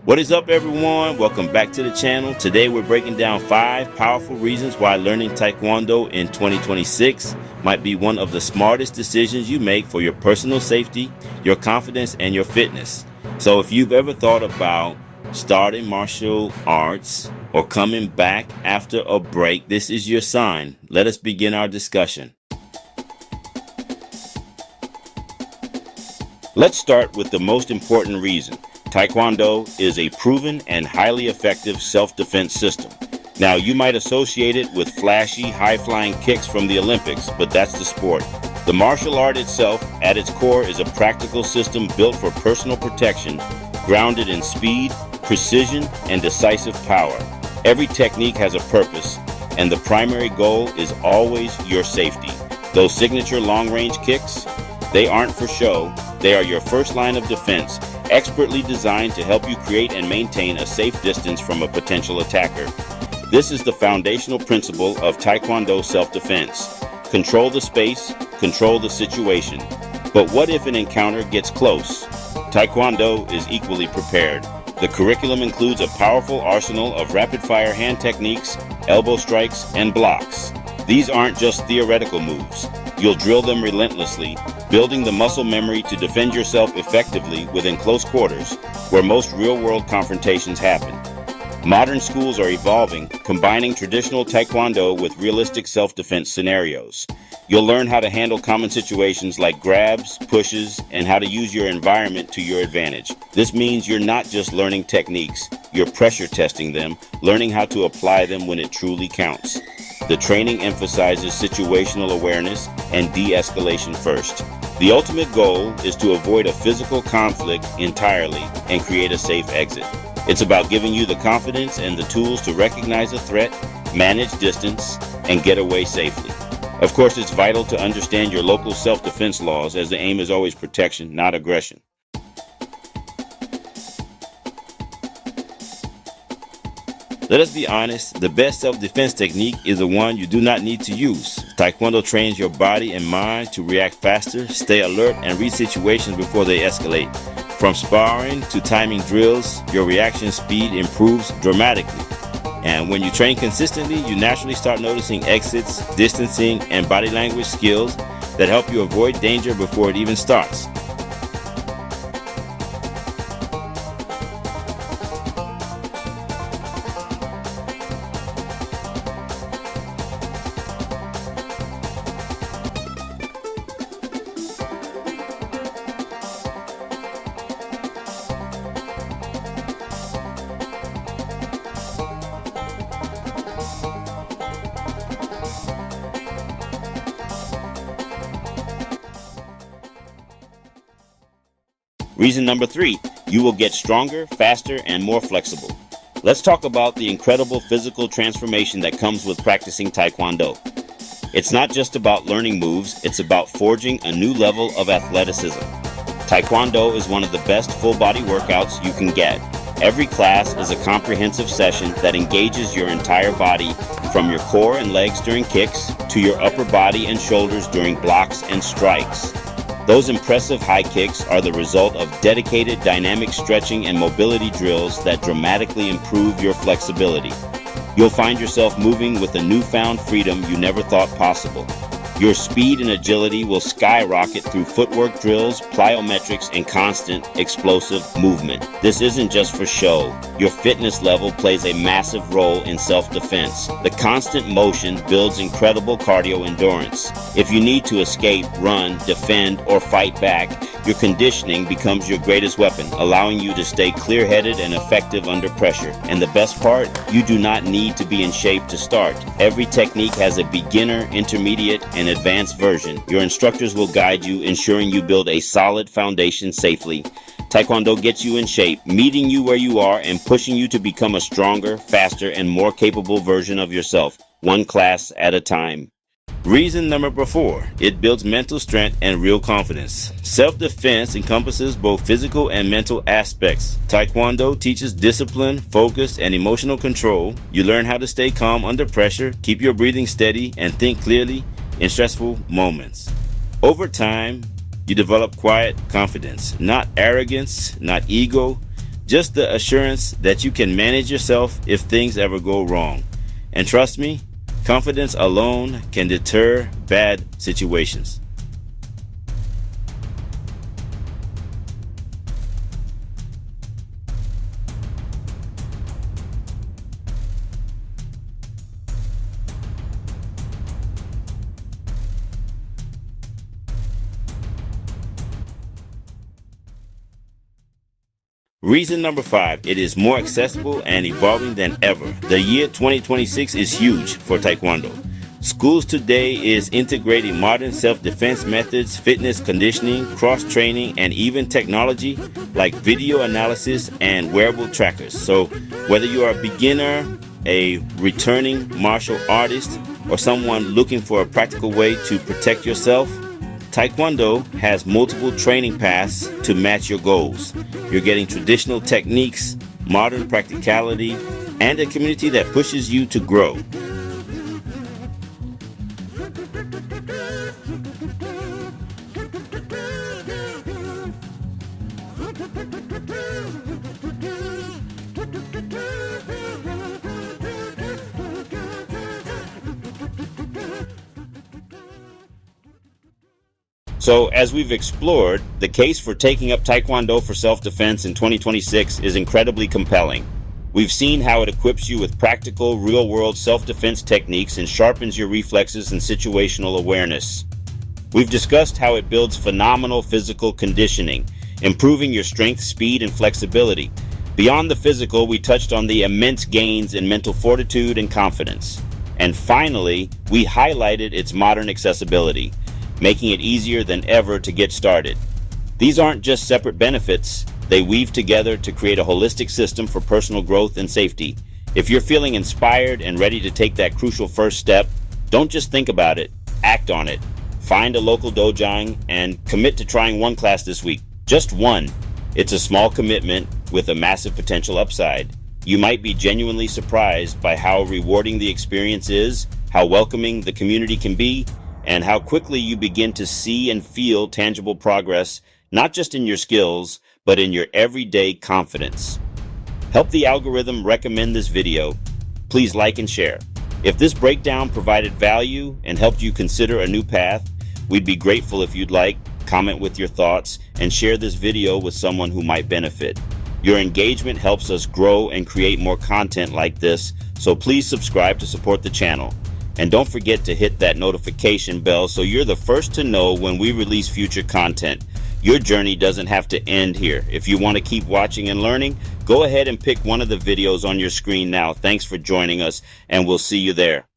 What is up, everyone? Welcome back to the channel. Today we're breaking down 5 powerful reasons why learning Taekwondo in 2026 might be one of the smartest decisions you make for your personal safety, your confidence, and your fitness. So if you've ever thought about starting martial arts or coming back after a break, this is your sign. Let us begin our discussion. Let's start with the most important reason. Taekwondo is a proven and highly effective self-defense system. Now, you might associate it with flashy, high-flying kicks from the Olympics, but that's the sport. The martial art itself, at its core, is a practical system built for personal protection, grounded in speed, precision, and decisive power. Every technique has a purpose, and the primary goal is always your safety. Those signature long-range kicks, they aren't for show. They are your first line of defense, expertly designed to help you create and maintain a safe distance from a potential attacker. This is the foundational principle of Taekwondo self-defense. Control the space, control the situation. But what if an encounter gets close? Taekwondo is equally prepared. The curriculum includes a powerful arsenal of rapid-fire hand techniques, elbow strikes, and blocks. These aren't just theoretical moves. You'll drill them relentlessly, building the muscle memory to defend yourself effectively within close quarters, where most real-world confrontations happen. Modern schools are evolving, combining traditional Taekwondo with realistic self-defense scenarios. You'll learn how to handle common situations like grabs, pushes, and how to use your environment to your advantage. This means you're not just learning techniques, you're pressure testing them, learning how to apply them when it truly counts. The training emphasizes situational awareness and de-escalation first. The ultimate goal is to avoid a physical conflict entirely and create a safe exit. It's about giving you the confidence and the tools to recognize a threat, manage distance, and get away safely. Of course, it's vital to understand your local self-defense laws, as the aim is always protection, not aggression. Let us be honest, the best self-defense technique is the one you do not need to use. Taekwondo trains your body and mind to react faster, stay alert, and read situations before they escalate. From sparring to timing drills, your reaction speed improves dramatically. And when you train consistently, you naturally start noticing exits, distancing, and body language skills that help you avoid danger before it even starts. Reason number 3, you will get stronger, faster, and more flexible. Let's talk about the incredible physical transformation that comes with practicing Taekwondo. It's not just about learning moves, it's about forging a new level of athleticism. Taekwondo is one of the best full-body workouts you can get. Every class is a comprehensive session that engages your entire body, from your core and legs during kicks to your upper body and shoulders during blocks and strikes. Those impressive high kicks are the result of dedicated dynamic stretching and mobility drills that dramatically improve your flexibility. You'll find yourself moving with a newfound freedom you never thought possible. Your speed and agility will skyrocket through footwork drills, plyometrics, and constant explosive movement. This isn't just for show. Your fitness level plays a massive role in self-defense. The constant motion builds incredible cardio endurance. If you need to escape, run, defend, or fight back, your conditioning becomes your greatest weapon, allowing you to stay clear-headed and effective under pressure. And the best part, you do not need to be in shape to start. Every technique has a beginner, intermediate, and advanced version. Your instructors will guide you, ensuring you build a solid foundation safely. Taekwondo gets you in shape, meeting you where you are and pushing you to become a stronger, faster, and more capable version of yourself, one class at a time. Reason number 4, it builds mental strength and real confidence. Self-defense encompasses both physical and mental aspects. Taekwondo teaches discipline, focus, and emotional control. You learn how to stay calm under pressure, keep your breathing steady, and think clearly in stressful moments. Over time, you develop quiet confidence, not arrogance, not ego, Just the assurance that you can manage yourself if things ever go wrong. And trust me, confidence alone can deter bad situations. Reason number 5, it is more accessible and evolving than ever. The year 2026 is huge for Taekwondo. Schools today is integrating modern self-defense methods, fitness conditioning, cross-training, and even technology like video analysis and wearable trackers. So whether you are a beginner, a returning martial artist, or someone looking for a practical way to protect yourself, Taekwondo has multiple training paths to match your goals. You're getting traditional techniques, modern practicality, and a community that pushes you to grow. So, as we've explored, the case for taking up Taekwondo for self-defense in 2026 is incredibly compelling. We've seen how it equips you with practical, real-world self-defense techniques and sharpens your reflexes and situational awareness. We've discussed how it builds phenomenal physical conditioning, improving your strength, speed, and flexibility. Beyond the physical, we touched on the immense gains in mental fortitude and confidence. And finally, we highlighted its modern accessibility, making it easier than ever to get started. These aren't just separate benefits, they weave together to create a holistic system for personal growth and safety. If you're feeling inspired and ready to take that crucial first step, don't just think about it, act on it. Find a local dojo and commit to trying one class this week. Just one. It's a small commitment with a massive potential upside. You might be genuinely surprised by how rewarding the experience is, how welcoming the community can be, and how quickly you begin to see and feel tangible progress, not just in your skills, but in your everyday confidence. Help the algorithm recommend this video. Please like and share. If this breakdown provided value and helped you consider a new path, we'd be grateful if you'd like, comment with your thoughts, and share this video with someone who might benefit. Your engagement helps us grow and create more content like this, so please subscribe to support the channel. And don't forget to hit that notification bell so you're the first to know when we release future content. Your journey doesn't have to end here. If you want to keep watching and learning, go ahead and pick one of the videos on your screen now. Thanks for joining us, and we'll see you there.